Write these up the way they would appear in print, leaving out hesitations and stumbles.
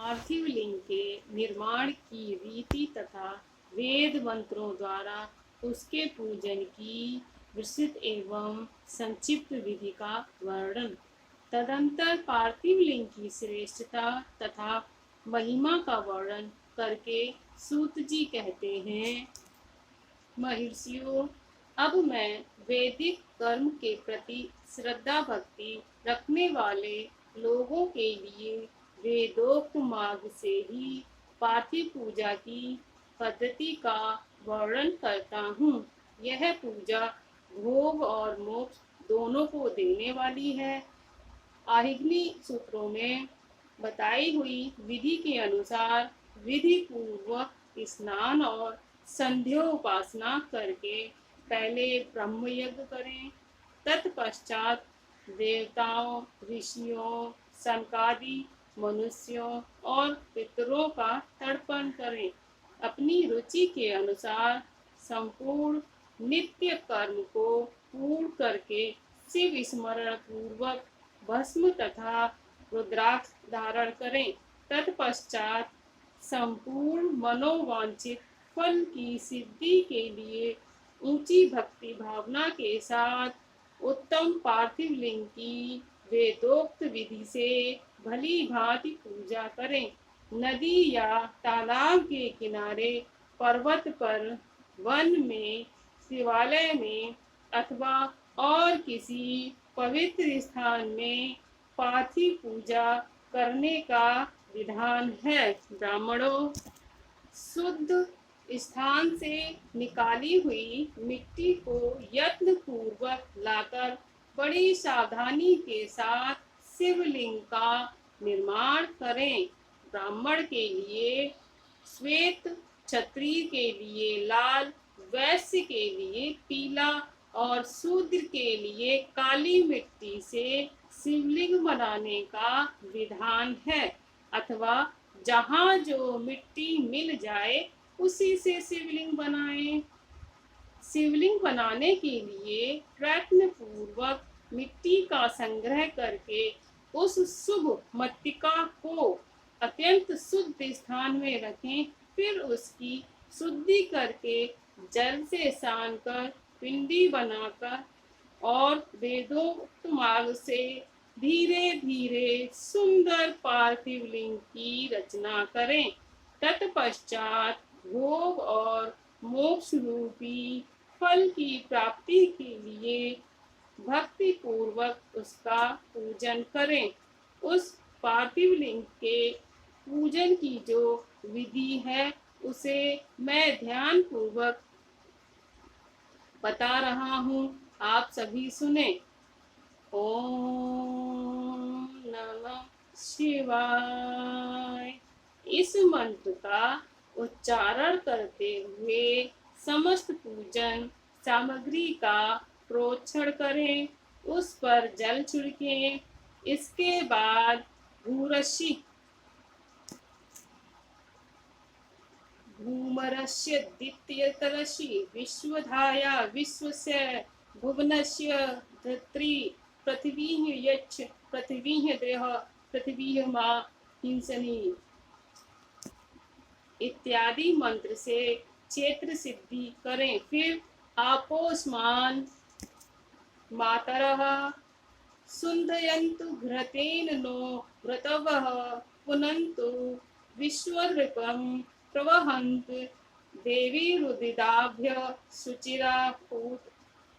पार्थिव लिंग के निर्माण की रीति तथा वेद मंत्रों द्वारा उसके पूजन की विस्तृत एवं संक्षिप्त विधि का वर्णन। तदंतर पार्थिव लिंग की श्रेष्ठता तथा महिमा का वर्णन करके सूत जी कहते हैं, महर्षियों, अब मैं वैदिक कर्म के प्रति श्रद्धा भक्ति रखने वाले लोगों के लिए वेदोक्त मार्ग से ही पार्थिव पूजा की पद्धति का वर्णन करता हूँ। यह पूजा भोग और मोक्ष दोनों को देने वाली है। आहिग्नि सूत्रों में बताई हुई विधि के अनुसार विधि पूर्वक स्नान और संध्योपासना करके पहले ब्रह्म यज्ञ करें, तत्पश्चात देवताओं, ऋषियों, सनकादि मनुष्यों और पितरों का तर्पण करें। अपनी रुचि के अनुसार संपूर्ण नित्य कर्म को पूर्ण करके शिव स्मरण पूर्वक भस्म तथा रुद्राक्ष धारण करें। तत्पश्चात संपूर्ण मनोवांछित फल की सिद्धि के लिए ऊंची भक्ति भावना के साथ उत्तम पार्थिव लिंग की वेदोक्त विधि से भली भांति पूजा करें। नदी या तालाब के किनारे, पर्वत पर, वन में, शिवालय में अथवा और किसी पवित्र स्थान में पार्थिव पूजा करने का विधान है। ब्राह्मणों, शुद्ध स्थान से निकाली हुई मिट्टी को यत्न पूर्वक लाकर बड़ी सावधानी के साथ शिवलिंग का निर्माण करें। ब्राह्मण के लिए श्वेत, क्षत्रिय के लिए लाल, वैश्य के लिए पीला और शूद्र के लिए काली मिट्टी से शिवलिंग बनाने का विधान है, अथवा जहाँ जो मिट्टी मिल जाए उसी से शिवलिंग बनाएं। शिवलिंग बनाने के लिए प्रयत्न पूर्वक मिट्टी का संग्रह करके उस शुभ मृत्तिका को अत्यंत शुद्ध स्थान में रखें। फिर उसकी शुद्धि करके जल से सान कर पिंडी बनाकर और वेदोक्त मार्ग से धीरे धीरे सुंदर पार्थिव लिंग की रचना करें। तत्पश्चात भोग और मोक्ष रूपी फल की प्राप्ति के लिए भक्ति पूर्वक उसका पूजन करें। उस पार्थिव लिंग के पूजन की जो विधि है उसे मैं ध्यान पूर्वक बता रहा हूँ, आप सभी सुने। ओम नमः शिवाय। इस मंत्र का उच्चारण करते हुए समस्त पूजन सामग्री का प्रोक्षण करें, उस पर जल छिड़कें। इसके बाद भूरसी भूमरस्य द्वितीयतरसि विश्वधाया विश्वस्य भुवनस्य धरित्री पृथ्वीः यच्छ पृथ्वीः देह पृथ्वीः मा हिंसनी इत्यादि मंत्र से क्षेत्र सिद्धि करें। फिर आपोस्मान मातरः सुन्दयन्तु घृतेन नो घृतवः पुनन्तु विश्वरूपं प्रवहन्त देवीरुदिदाभ्य शुचिरा पूत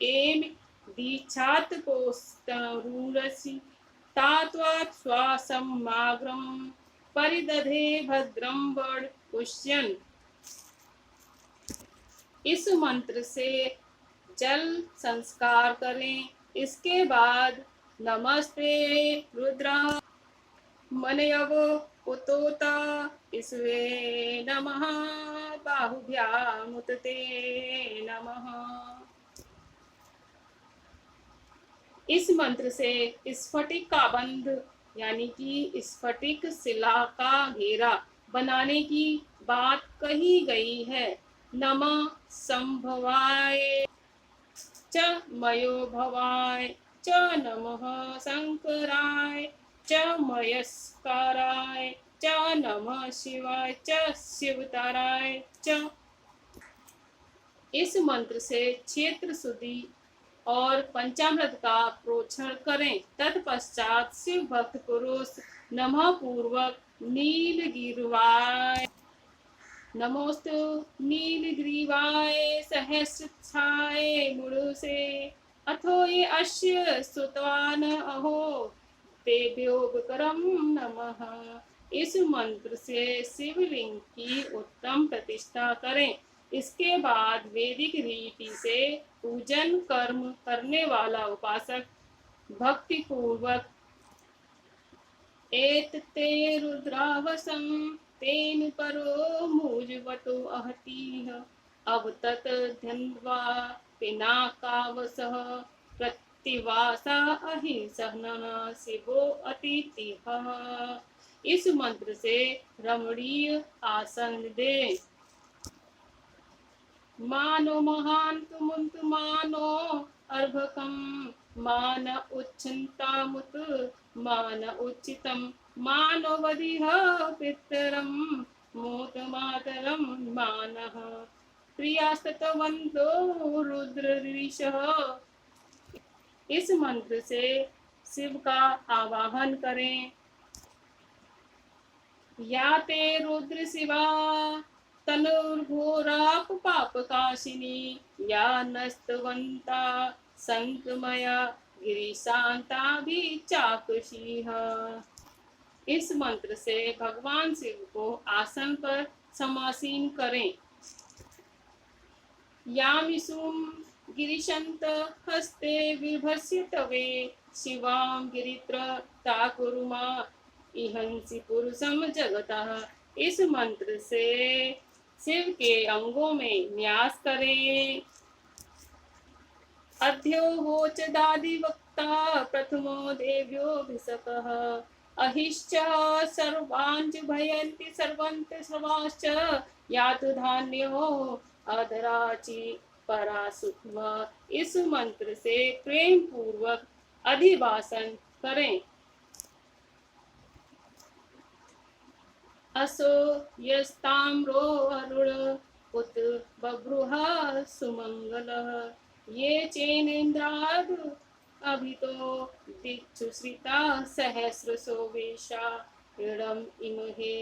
एम दीक्षात्कोस्तरूरसि तात्वात् श्वासमाग्रं परिदधे भद्रं वड पुष्यन्। इस मंत्र से जल संस्कार करें। इसके बाद नमस्ते रुद्रा मनयव उतोता इसवे नमः बाहुभ्यामुतते नमः। इस मंत्र से स्फटिक का बंध यानी कि स्फटिक शिला का घेरा बनाने की बात कही गई है। नमः संभवाय च मयो भवाय च नमः शंकराय च मयस्कराय च च, नमः शिवाय च, शिवताराय च। इस मंत्र से क्षेत्र शुद्धि और पंचामृत का प्रोक्षण करें। तत्पश्चात शिव भक्त पुरुष नमः पूर्वक नीलगिरिवाय नमोस्तु नीलग्रीवाय सहस्रच्छाय मुरुसे अथो ये अस्य स्तुतवान अहो तेभ्योपकरम नमः। इस मंत्र से शिवलिंग की उत्तम प्रतिष्ठा करें। इसके बाद वैदिक रीति से पूजन कर्म करने वाला उपासक भक्ति पूर्वक एतते रुद्रावसं तेन परो मुजवतो अहतीह अब तत् ध्यात्वा पिनाकावसः प्रतिवासा अहिंसनः शिवो अतिथिः। इस मंत्र से रमणीय आसन दे। मानो महान्तु मुन्तु मानो अर्भकं मान उच्छन्तामुत मान उच्चितं मानो वदिह पितरं मूत मातरं मानः प्रियास्तवन्तो रुद्रऋषः। इस मंत्र से शिव का आवाहन करें। या ते रुद्र शिवा तनुर्घोराप पापकाशिनी या नस्तवंता संतमया गिरिशांता भी चाकुशीह। इस मंत्र से भगवान शिव को आसन पर समासीन करें। यामिषुं गिरिशंत हस्ते विभस्य तवे शिवां गिरित्र ताकुरुमा इहंसि पुरुषम जगतः। इस मंत्र से शिव के अंगों में न्यास करें। अध्यो वोच दादि वक्ता प्रथमो देव्योऽभिषकः अहिश्च सर्वांच भयन्ति सर्वन्त सर्वाश्च यातु धान्यो अधराचि परा सूक्ष्म। इस मंत्र से प्रेम पूर्वक अधिवासन करें। असो यस्ताम्रो अरुण उत बभ्रुहा सुमंगलः ये चेनेन्द्राद अभितो दिक्षुश्रिता सहस्रसो वेशा ऋणम इमहे।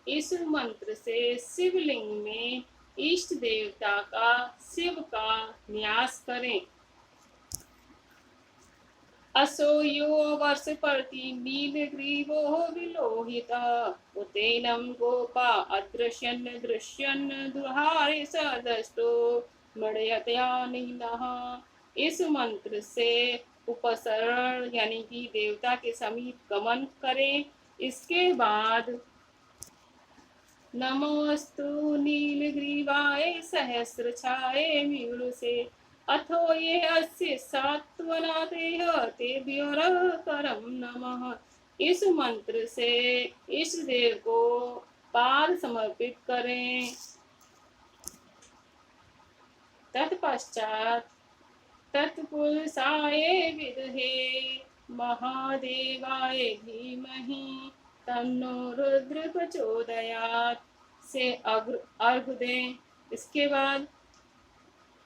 इस मंत्र से शिवलिंग में इष्ट देवता का शिव का न्यास करें। असो यो वर्ष प्रति नीलग्रीवो विलोहिता उतेनं गोपा अदृश्यन् दृश्यन् दुहारे सदष्टो मणयतया नीलः। इस मंत्र से उपसरण यानी कि देवता के समीप गमन करें। इसके बाद नमोस्तु नीलग्रीवाय सहस्रछाये मीरुषे अथो ये अस्य सात्वनातेह तेभ्योरकरं नमः। इस मंत्र से इष्ट देव को पाद समर्पित करें। तत्पश्चात तत्पुरुषाय विद्महे महादेवाय धीमहि तन्नो रुद्र प्रचोदयात् से अर्घ दें। इसके बाद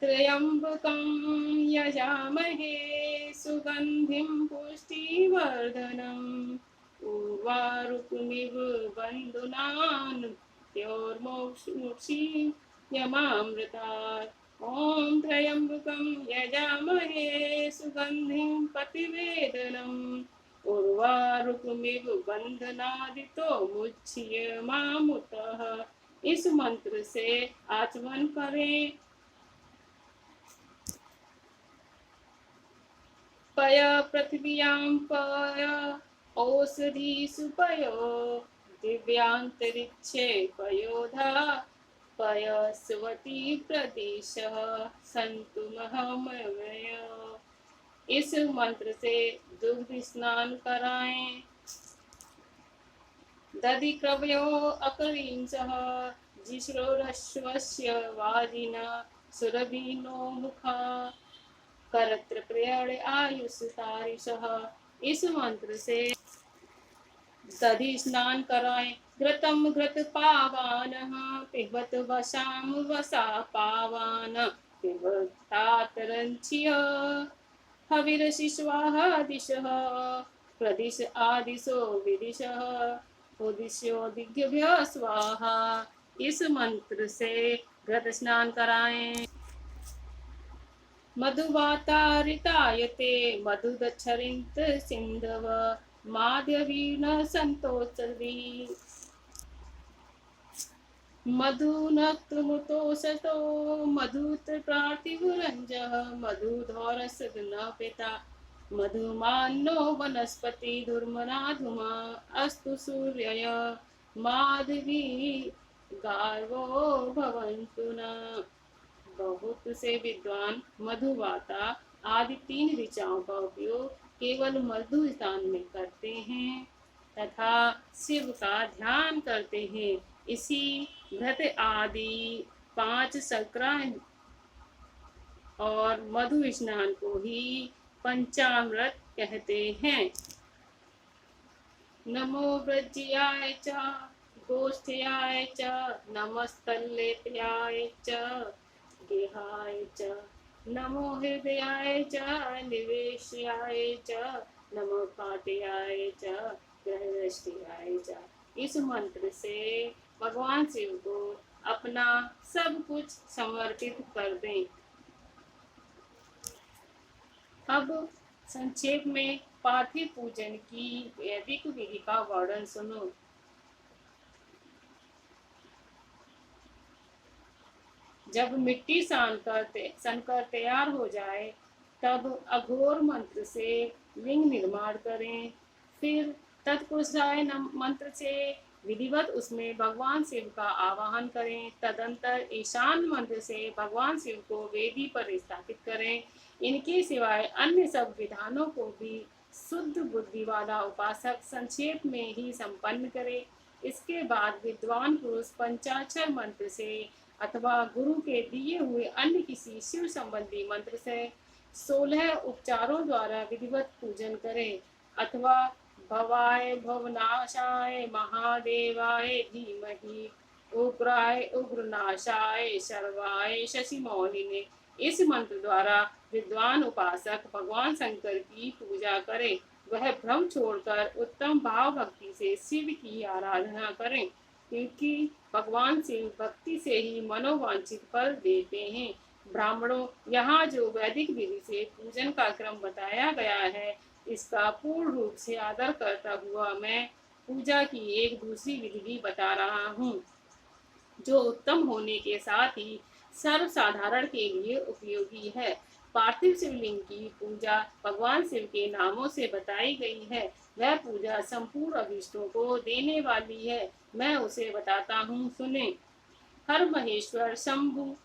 त्र्यंबकं यजामहे सुगंधिं पुष्टिवर्धनम् उर्वारुकमिव बन्धुनान् द्योर्मोक्षि यमामृतात्। ॐ त्र्यंबकं यजामहे सुगंधिं प्रतिवेदनम् उर्वारुकमिव बन्धनादितो मुच्यमामुतः। इस मंत्र से आचमन करें। पय पृथिव्यां पय औषधीषु पयो दिव्यांतरिक्षे पयोधा पयस्वती प्रदेशः सन्तु महमय। इस मंत्र से दुग्ध स्नान कराएं। दधि क्रव्यो अकलिंसः जिश्रोरश्वस्य वाजिना सुरभिनो मुखा करत्र प्रियण आयुष तारिषः। इस मंत्र से दधि स्नान कराए घृतम घृत पावान पिबत वशाम वसा पावान पिबतातरंचिय हविर शिश्वाह दिशः प्रदिश आदिशो विदिशः उदिश्यो दिग्भ्य स्वाहा। इस मंत्र से घृत स्नान कराएं। मधुवातारितायते मधुदच्छरित सिंधव माधवीन संतोषदी मधुनक्तमुतोषतो मधुत प्रातिभुरंजः मधुधौरस न पिता मधुमानो वनस्पति धूर्मनाधुमा अस्तु सूर्यय माधवी गावो भवन्तु न। बहुत से विद्वान मधुवाता आदि तीन ऋचाओं का उपयोग केवल मधु स्थान में करते हैं तथा शिव का ध्यान करते हैं। इसी घृत आदि 5 संक्रांत और मधु स्नान को ही पंचामृत कहते हैं। नमो व्रज्याय च गोष्ठ्याय च नमस्तल्लेप्याय च गेहाय च नमो हृदयाय च निवेश्याय च नमो पाटयाय च ग्रहदृष्टियाय च। इस मंत्र से भगवान शिव को अपना सब कुछ समर्पित कर दें। अब संक्षेप में पार्थिव पूजन की वैदिक विधि का वर्णन सुनो। जब मिट्टी सनकर तैयार हो जाए तब अघोर मंत्र से लिंग निर्माण करें। फिर तत्पुरुषाय मंत्र से विधिवत उसमें भगवान शिव का आवाहन करें। तदंतर ईशान मंत्र से भगवान शिव को वेदी पर स्थापित करें। इनके सिवाय अन्य सब विधानों को भी शुद्ध बुद्धि वाला उपासक संक्षेप में ही संपन्न करे। इसके बाद विद्वान पुरुष पंचाक्षर मंत्र से अथवा गुरु के दिए हुए अन्य किसी शिव संबंधी मंत्र से 16 उपचारों द्वारा विधिवत पूजन करें अथवा भवाय भवनाशाय महादेवाय धीमहि उग्राय उग्रनाशाय शर्वाय शशिमौलिने इस मंत्र द्वारा विद्वान उपासक भगवान शंकर की पूजा करे। वह भ्रम छोड़कर उत्तम भाव भक्ति से शिव की आराधना करें, क्योंकि भगवान शिव भक्ति से ही मनोवांछित फल देते हैं। ब्राह्मणों, यहाँ जो वैदिक विधि से पूजन का क्रम बताया गया है, इसका पूर्ण रूप से आदर करता हुआ मैं पूजा की एक दूसरी विधि भी बता रहा हूँ, जो उत्तम होने के साथ ही सर्वसाधारण के लिए उपयोगी है। पार्थिव शिवलिंग की पूजा भगवान शिव के नामों से बताई गई है। वह पूजा संपूर्ण अभीष्टों को देने वाली है। मैं उसे बताता हूँ, सुने। हर महेश्वर, शंभु,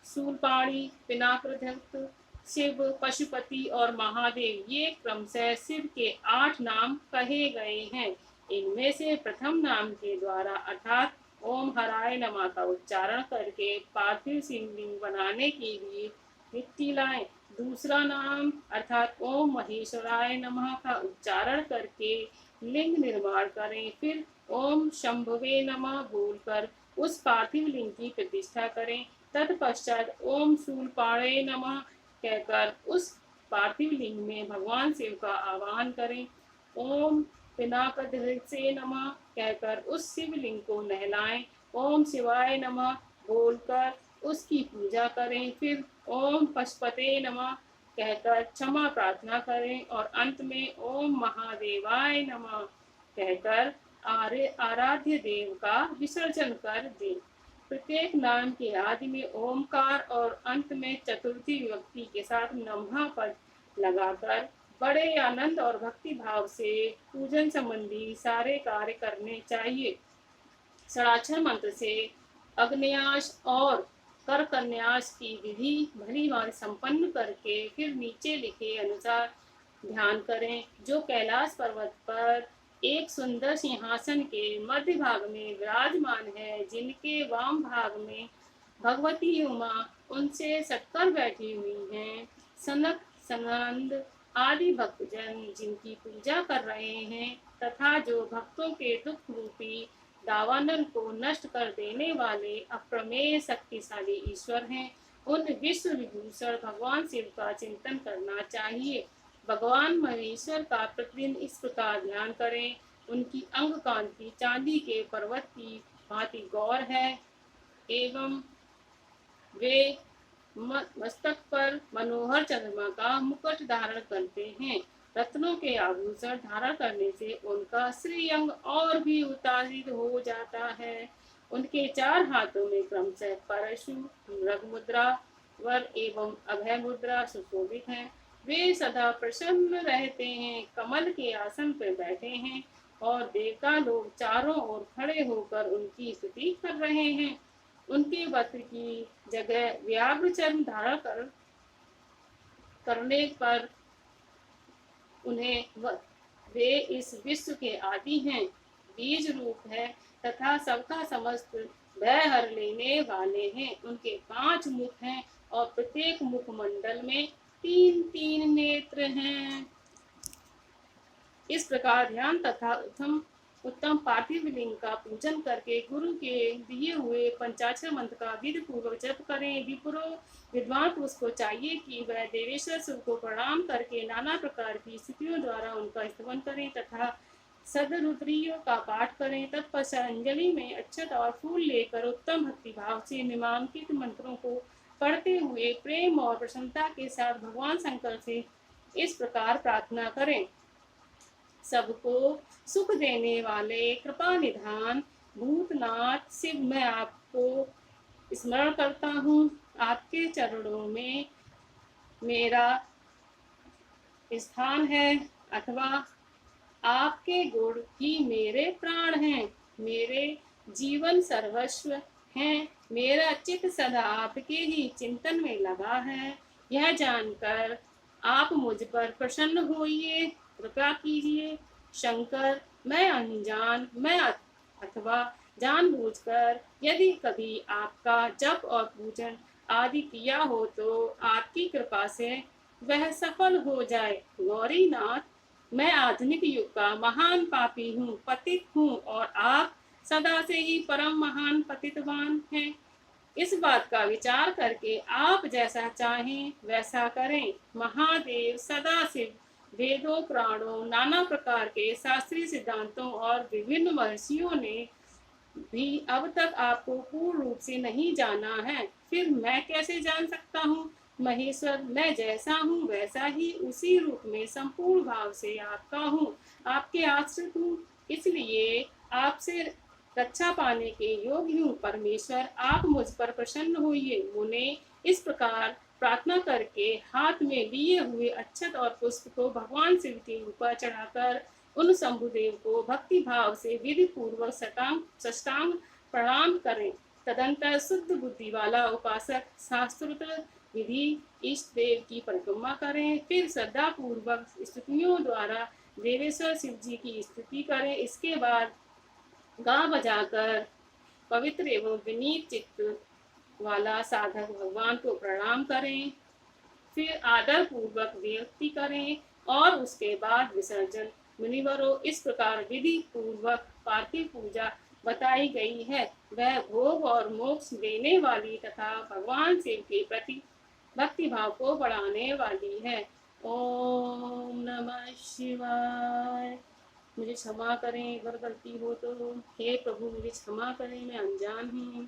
शूलपाणी, पिनाकधृत, शिव, पशुपति और महादेव ये क्रमशः शिव के 8 नाम कहे गए हैं। इनमें से प्रथम नाम के द्वारा अर्थात ओम हराय नमः का उच्चारण करके पार्थिव शिवलिंग बनाने के लिए मिट्टी लाएं। दूसरा नाम अर्थात ओम महेश्वराय नमः का उच्चारण करके लिंग निर्माण करें। फिर ओम शंभवे नमः बोलकर उस पार्थिव लिंग की प्रतिष्ठा करें। तत्पश्चात ओम शूलपाणे नमः कहकर उस पार्थिव लिंग में भगवान शिव का आवाहन करें। ओम पिनाकधृत्से नमः कहकर उस शिवलिंग को नहलाएं। ओम शिवाय नमः बोलकर उसकी पूजा करें। फिर ओम पशुपते नमः कहकर क्षमा प्रार्थना करें और अंत में ओम महादेवाय नमः कहकर आराध्य देव का विसर्जन कर दें। प्रत्येक नाम के आदि में ओमकार और अंत में चतुर्थी विभक्ति के साथ नमः पद लगाकर बड़े आनंद और भक्ति भाव से पूजन संबंधी सारे कार्य करने चाहिए। षडाक्षर मंत्र से अग्न्यास और करकन्यास की विधि भली भांति संपन्न करके फिर नीचे लिखे अनुसार ध्यान करें। जो कैलाश पर्वत पर एक सुंदर सिंहासन के मध्य भाग में विराजमान है, जिनके वाम भाग में भगवती उमा उनसे सटकर बैठी हुई हैं, सनक, सनंद, आदि भक्तजन जिनकी पूजा कर रहे हैं तथा जो भक्तों के दुख रूपी दावानल को नष्ट कर देने वाले अप्रमेय शक्तिशाली ईश्वर हैं, उन विश्व विभूषण भगवान शिव का चिंतन करना चाहिए। भगवान महेश्वर का प्रतिदिन इस प्रकार ध्यान करें। उनकी अंग कांति चांदी के पर्वत की भांति गौर है एवं वे मस्तक पर मनोहर चंद्रमा का मुकुट धारण करते हैं। रत्नों के आभूषण धारण करने से उनका श्रीअंग और भी उत्साहित हो जाता है। उनके चार हाथों में क्रमशः परशु, मृग मुद्रा, वर एवं अभय मुद्रा सुशोभित है। वे सदा प्रसन्न रहते हैं, कमल के आसन पर बैठे हैं और देवता लोग चारों ओर खड़े होकर उनकी स्तुति कर रहे हैं। उनके वस्त्र की जगह व्याघ्र चर्म धारण करने पर उन्हें वे इस विश्व के आदि हैं, बीज रूप है तथा सबका समस्त भय हर लेने वाले हैं। उनके 5 मुख हैं और प्रत्येक मुखमंडल में 3-3 नेत्र हैं। इस प्रकार ध्यान तथा उत्तम पार्थिव लिंग का पूजन करके गुरु के दिए हुए पंचाक्षर मंत्र का विधि पूर्वक जप करें। विप्रो विद्वान पुरुष को चाहिए कि वह देवेश्वर शिव को प्रणाम करके नाना प्रकार की स्थितियों द्वारा उनका स्तवन करें तथा सदरुद्रियों का पाठ करें। तत्पश्चात अंजलि में अक्षत और फूल लेकर उत्तम भक्ति भाव से निम्नांकित मंत्रों को पढ़ते हुए प्रेम और प्रसन्नता के साथ भगवान शंकर से इस प्रकार प्रार्थना करें। सबको सुख देने वाले कृपा निधान भूतनाथ शिव, मैं आपको स्मरण करता हूँ। आपके चरणों में मेरा स्थान है अथवा आपके गुण ही मेरे प्राण हैं, मेरे जीवन सर्वस्व हैं। मेरा चित्त सदा आपके ही चिंतन में लगा है। यह जानकर आप मुझ पर प्रसन्न होइए, कृपा कीजिए। शंकर, मैं अनजान मैं अथवा जानबूझकर यदि कभी आपका जप और पूजन आदि किया हो तो आपकी कृपा से वह सफल हो जाए। गौरीनाथ, मैं आधुनिक युग का महान पापी हूँ, पतित हूँ और आप सदा से ही परम महान पतितवान हैं। इस बात का विचार करके आप जैसा चाहें वैसा करें। महादेव, सदाशिव, वेदों, पुराणों, नाना प्रकार के शास्त्रीय सिद्धांतों और विभिन्न महर्षियों ने भी अब तक आपको पूर्ण रूप से नहीं जाना है, फिर मैं कैसे जान सकता हूँ? महेश्वर, मैं जैसा हूँ वैसा ही उसी रूप में संपूर्ण भाव से आपका हूँ, आपके आश्रित हूँ, इसलिए आपसे रक्षा पाने के योग्य हूँ। परमेश्वर, आप मुझ पर प्रसन्न होइए। मुने इस प्रकार प्रार्थना करके हाथ में लिए हुए अक्षत और पुष्प को भगवान शिव के ऊपर चढ़ाकर उन शंभुदेव को भक्ति भाव से विधि पूर्वक साष्टांग प्रणाम करें। तदंतर शुद्ध बुद्धि वाला उपासक शास्त्रोक्त विधि इष्ट देव की परिक्रमा करें। फिर श्रद्धा पूर्वक स्तुतियों द्वारा देवेश्वर शिव जी की स्तुति करें। इसके बाद गा बजाकर पवित्र एवं विनीत चित्त वाला साधक भगवान को प्रणाम करें। फिर आदर पूर्वक विरक्ति करें और उसके बाद विसर्जन। मुनिवरों, इस प्रकार विधि पूर्वक पार्थिव पूजा बताई गई है। वह भोग और मोक्ष देने वाली तथा भगवान शिव के प्रति भक्ति भाव को बढ़ाने वाली है। ओम नमः शिवाय। मुझे क्षमा करें अगर गलती हो तो। हे प्रभु, मुझे क्षमा करें, मैं अनजान हूँ।